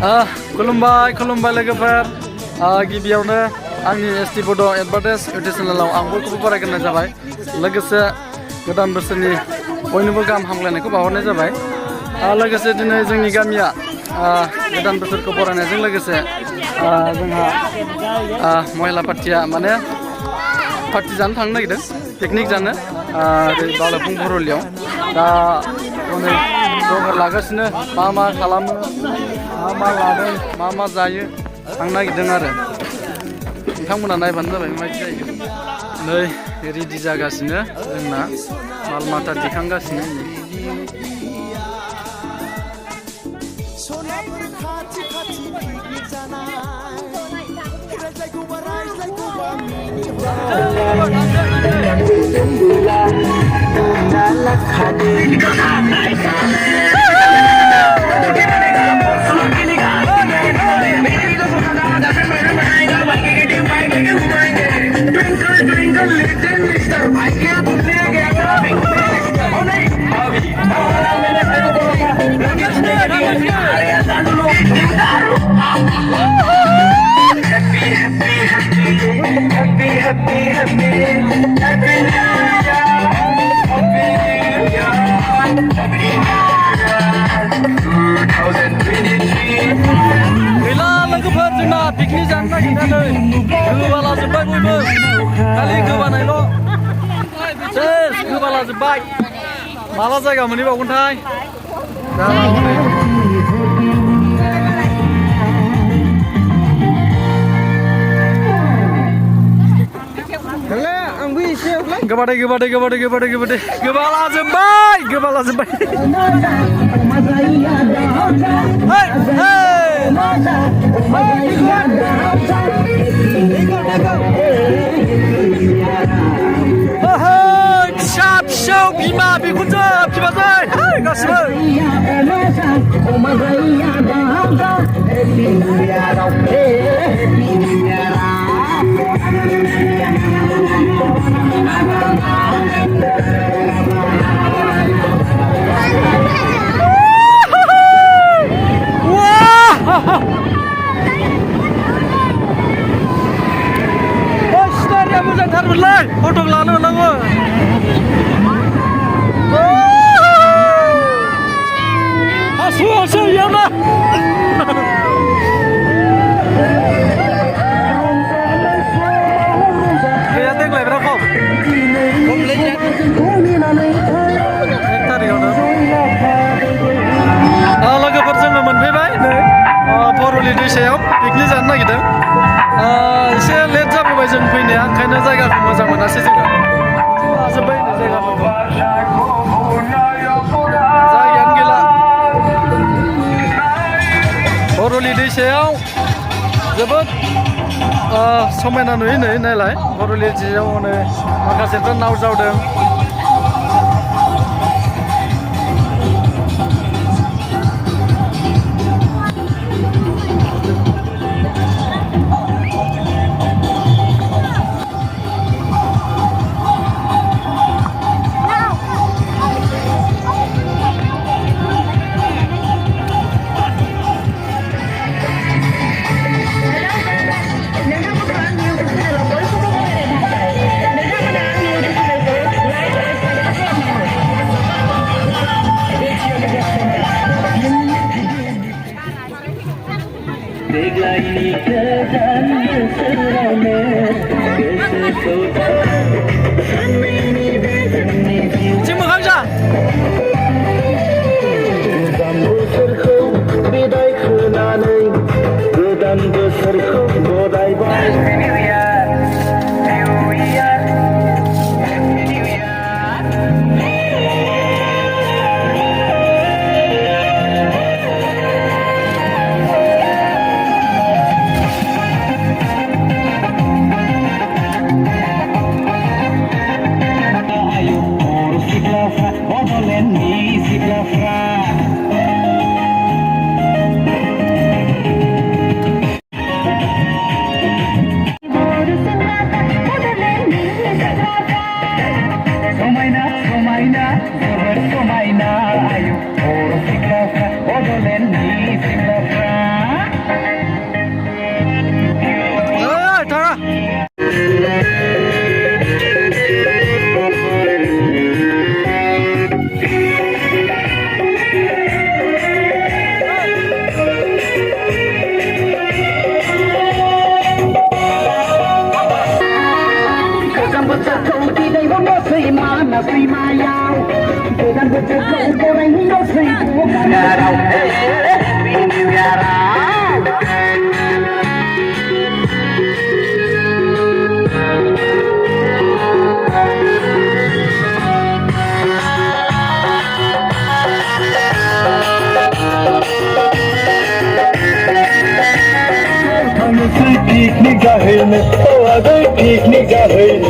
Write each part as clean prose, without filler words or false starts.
खुलुमबाय खुलुमबाय लोगोफोर गिबियावनो आंनि एसटि बड' एडभार्टाइज इउटुब चेनेलाव आं बयखौबो बरायग्रोनाय जाबाय लोगोसे गोदान बोसोरनि बयनोबो गाहाम हामलायनायखौ बावहरनाय जाबाय लोगोसे दिनै जोंनि गामिया गोदान बोसोरखौ बरायनायजों लोगोसे जोंहा महिला पार्टिया माने पार्टि जानो थांनो नागिरदों पिकनिक जानो ओरै बालाफुं बरलियाव दा हनै जगार लागासिनो मा खालामो मा लादों मा जायो थांनो नागिरदों आरो नोंथांमोना नायबानो जाबाय माबायदि जायो नै रेडि जागासिनो जोंना माल माथा दिखांगासिनो जोंना पिकनिक जानो नागिरनानै गोबाला जोब्बाय बयबो खालि गोबानायल' सेस गोबाला जोब्बाय माला जायगा मोनहैबावगोनथाय गोबादै गोबाला जोब्बाय फिसा बिमा बिखुनजो बिबाजै गासिबो मोजांथारमोनलै फट' लानो मोननांगौ हासु इयावनो गैया देग्लाय बिराद खम लोगोफोर जोङो मोनफैबाय नै बरलि दैसायाव पिकनिक जानो नागिरदों एसे लेट जाबोबाय जों फैनाया ओंखायनो जायगाखौ मोजां मोनासै जोङो लाजोब्बाय जायगाफोरखौ जायगायानो गैला बरलि दैसायाव जोबोद समायना नुयो नै नायलाय बरलि दैसायाव हनै माखासेफ्रा नाव जावदों Piknik dahin, oh ada piknik dahin.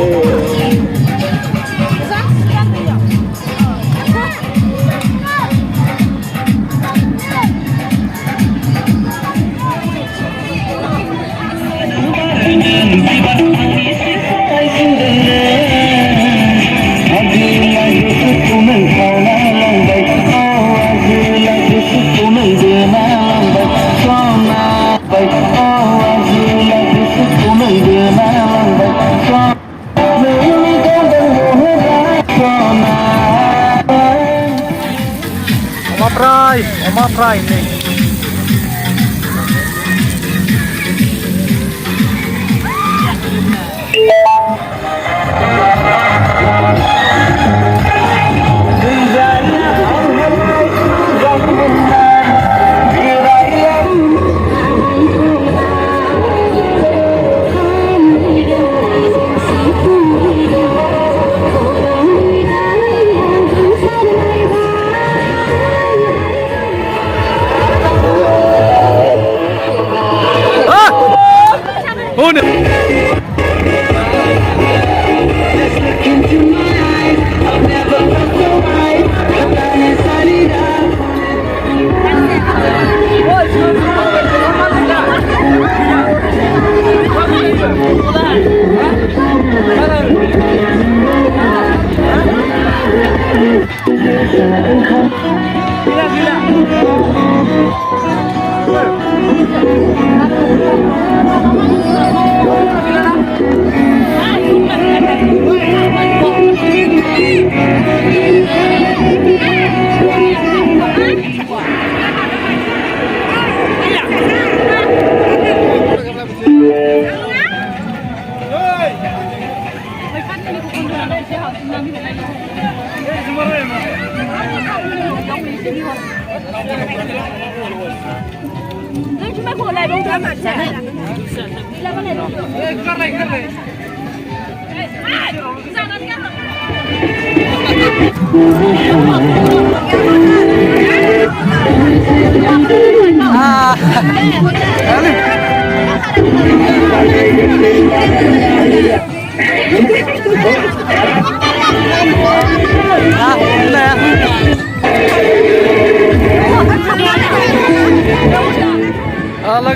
Oma fry nih.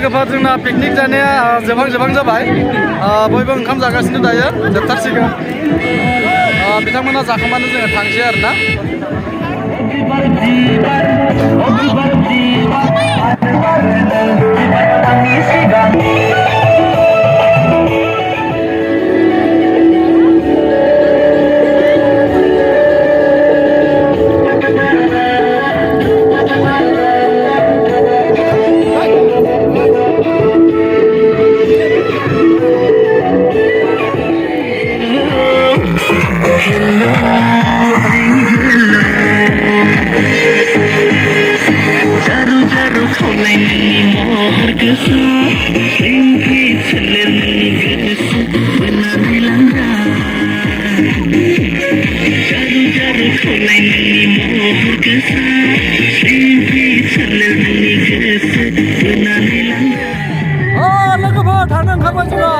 लोगोफोर जोंना पिकनिक जानाया जोबां जाबाय बयबो ओंखाम जागासिनो दायो जोबथारसिगोन बिथांमोना जाखांबानो जोङो थांसै आरोना लोगोफोर थांनो ओंखारबाय जोंहा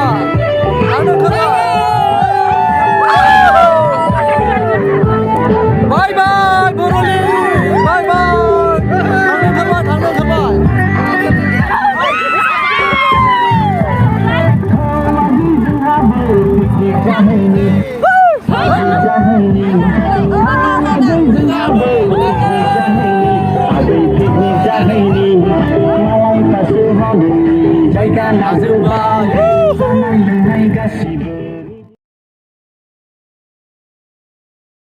थांनो ओंखारबाय बाय बाय बर'लि बाय बाय थांनो ओंखारबाय Jangan lupa like,